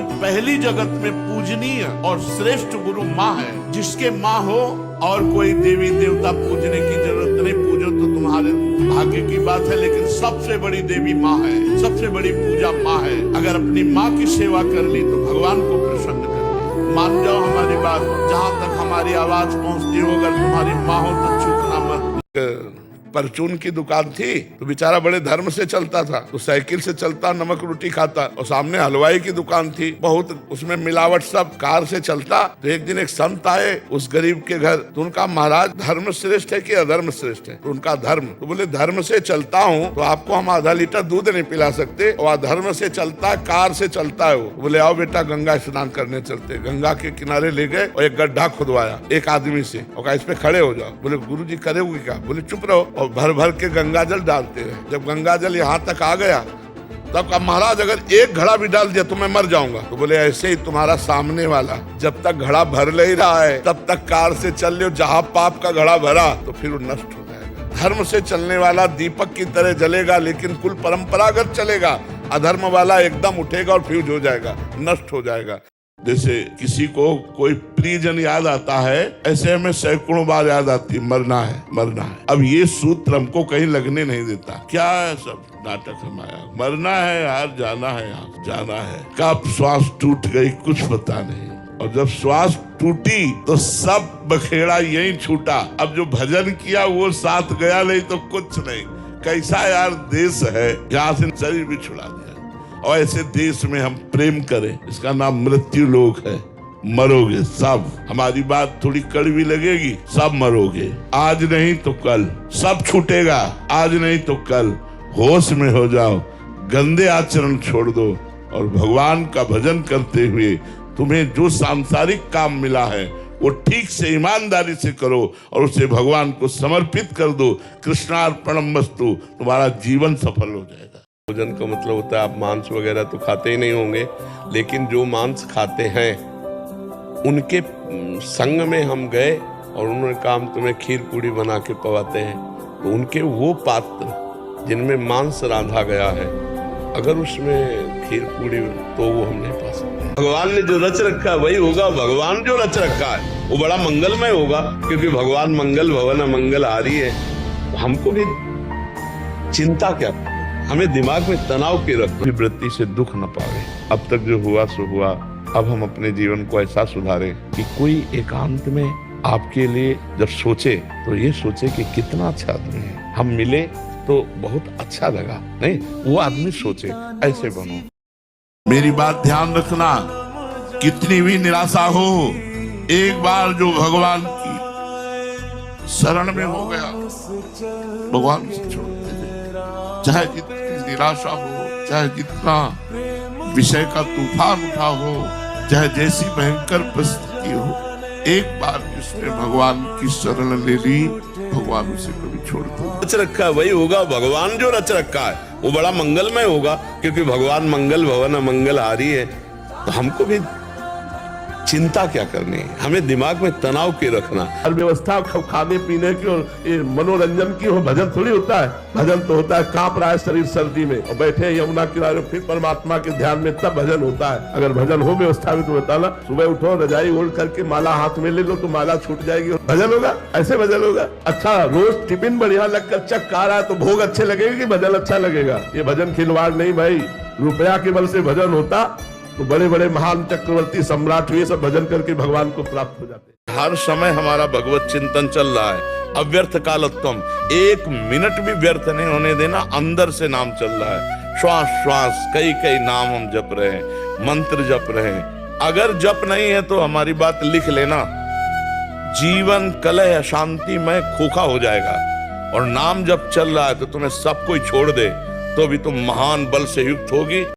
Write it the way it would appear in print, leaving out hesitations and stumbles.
सबसे पहली जगत में पूजनीय और श्रेष्ठ गुरु माँ है। जिसके माँ हो और कोई देवी देवता पूजने की जरूरत नहीं, पूजो तो तुम्हारे भाग्य की बात है, लेकिन सबसे बड़ी देवी माँ है, सबसे बड़ी पूजा माँ है। अगर अपनी माँ की सेवा कर ली तो भगवान को प्रसन्न कर ली। मान जाओ हमारी बात, जहाँ तक हमारी आवाज पहुँचती हो, अगर तुम्हारी माँ हो तो चूकना मत। परचून की दुकान थी तो बेचारा बड़े धर्म से चलता था, तो साइकिल से चलता, नमक रोटी खाता, और सामने हलवाई की दुकान थी, बहुत उसमें मिलावट, सब कार से चलता। तो एक दिन एक संत आए उस गरीब के घर, तो उनका महाराज धर्म श्रेष्ठ है कि अधर्म श्रेष्ठ है? तो उनका धर्म। तो बोले धर्म से चलता हूँ तो आपको हम आधा लीटर दूध नहीं पिला सकते, और अधर्म से चलता, कार से चलता है वो। बोले आओ बेटा गंगा स्नान करने चलते। गंगा के किनारे ले गए और एक गड्ढा खुदवाया एक आदमी से, और कहा इस पे खड़े हो जाओ। बोले गुरुजी करोगे क्या? बोले चुप रहो, और भर भर के गंगा जल डालते रहे। जब गंगा जल यहाँ तक आ गया तब कहा महाराज अगर एक घड़ा भी डाल दिया तो मैं मर जाऊंगा। तो बोले ऐसे ही तुम्हारा सामने वाला जब तक घड़ा भर ले रहा है तब तक कार से चल लो, जहाँ पाप का घड़ा भरा तो फिर वो नष्ट हो जाएगा। धर्म से चलने वाला दीपक की तरह जलेगा, लेकिन कुल परंपरागत चलेगा। अधर्म वाला एकदम उठेगा और फ्यूज हो जाएगा, नष्ट हो जाएगा। जैसे किसी को कोई प्रियजन याद आता है, ऐसे हमें सैकड़ों बार याद आती है मरना है, मरना है। अब ये सूत्र हमको कहीं लगने नहीं देता। क्या है सब नाटक हमारा, मरना है यार, जाना है यार, जाना है। कब श्वास टूट गई कुछ पता नहीं, और जब श्वास टूटी तो सब बखेड़ा यही छूटा। अब जो भजन किया वो साथ गया, नहीं तो कुछ नहीं। कैसा यार देश है जहाँ से शरीर भी छुड़ा दिया, और ऐसे देश में हम प्रेम करें, इसका नाम मृत्यु लोक है। मरोगे सब। हमारी बात थोड़ी कड़वी लगेगी, सब मरोगे, आज नहीं तो कल सब छूटेगा, आज नहीं तो कल। होश में हो जाओ, गंदे आचरण छोड़ दो, और भगवान का भजन करते हुए तुम्हें जो सांसारिक काम मिला है वो ठीक से ईमानदारी से करो, और उसे भगवान को समर्पित कर दो। कृष्णार्पणमस्तु, तुम्हारा जीवन सफल हो जाएगा। भोजन का मतलब होता है आप मांस वगैरह तो खाते ही नहीं होंगे, लेकिन जो मांस खाते हैं उनके संग में हम गए और उन्होंने कहा हम तुम्हें खीर पूड़ी बना के पवाते हैं, तो उनके वो पात्र जिनमें मांस रांधा गया है, अगर उसमें खीर पूड़ी तो वो हम नहीं पा सकते। भगवान ने जो रच रखा है वही होगा। भगवान जो रच रखा है वो बड़ा मंगलमय होगा, क्योंकि भगवान मंगल भवन मंगलहारी है। तो हमको भी चिंता क्या, हमें दिमाग में तनाव के रखो, वृत्ति से दुख न पावे। अब तक जो हुआ सो हुआ, अब हम अपने जीवन को ऐसा सुधारें कि कोई एकांत में आपके लिए जब सोचे तो ये सोचे कि कितना अच्छा आदमी है, हम मिले तो बहुत अच्छा लगा, नहीं वो आदमी सोचे ऐसे बनो। मेरी बात ध्यान रखना, कितनी भी निराशा हो, एक बार जो भगवान की शरण में हो गया, भगवान से छोड़ दे। चाहे जितनी निराशा हो, चाहे जितना विषय का तूफान उठा हो, चाहे जैसी भयंकर परिस्थिति हो, एक बार जिसने भगवान की शरण ले ली, भगवान उसे कभी छोड़ दो। रच रखा है वही होगा। भगवान जो रच रखा है वो बड़ा मंगलमय होगा, क्योंकि भगवान मंगल भवन मंगलहारी है। तो हमको भी चिंता क्या करनी है, हमें दिमाग में तनाव के रखना। हर व्यवस्था खाने पीने की और मनोरंजन की हो, भजन थोड़ी होता है। भजन तो होता है कांप रहा है शरीर सर्दी में और बैठे यमुना किनारे फिर परमात्मा के ध्यान में, तब भजन होता है। अगर भजन हो व्यवस्था में तो बताना, सुबह उठो रजाई ओढ़ करके माला हाथ में ले लो तो माला छूट जाएगी, भजन होगा। ऐसे भजन होगा। अच्छा रोज टिफिन बढ़िया लगकर चक आ रहा है तो भोग अच्छे लगेगा कि भजन अच्छा लगेगा? ये भजन खिलवाड़ नहीं भाई। रुपया के बल से भजन होता तो बड़े बड़े महान चक्रवर्ती सम्राट हुए, सब भजन करके भगवान को प्राप्त हो जाते। हर समय हमारा भगवत चिंतन चल रहा है। अव्यर्थ कालत्वम, एक मिनट भी व्यर्थ नहीं होने देना। अंदर से नाम चल रहा है, श्वास श्वास कई कई नाम हम जप रहे हैं, मंत्र जप रहे हैं। अगर जप नहीं है तो हमारी बात लिख लेना, जीवन कलह अशांति में खोखा हो जाएगा। और नाम जब चल रहा है तो तुम्हें सब कोई छोड़ दे तो भी तुम महान बल से युक्त होगी।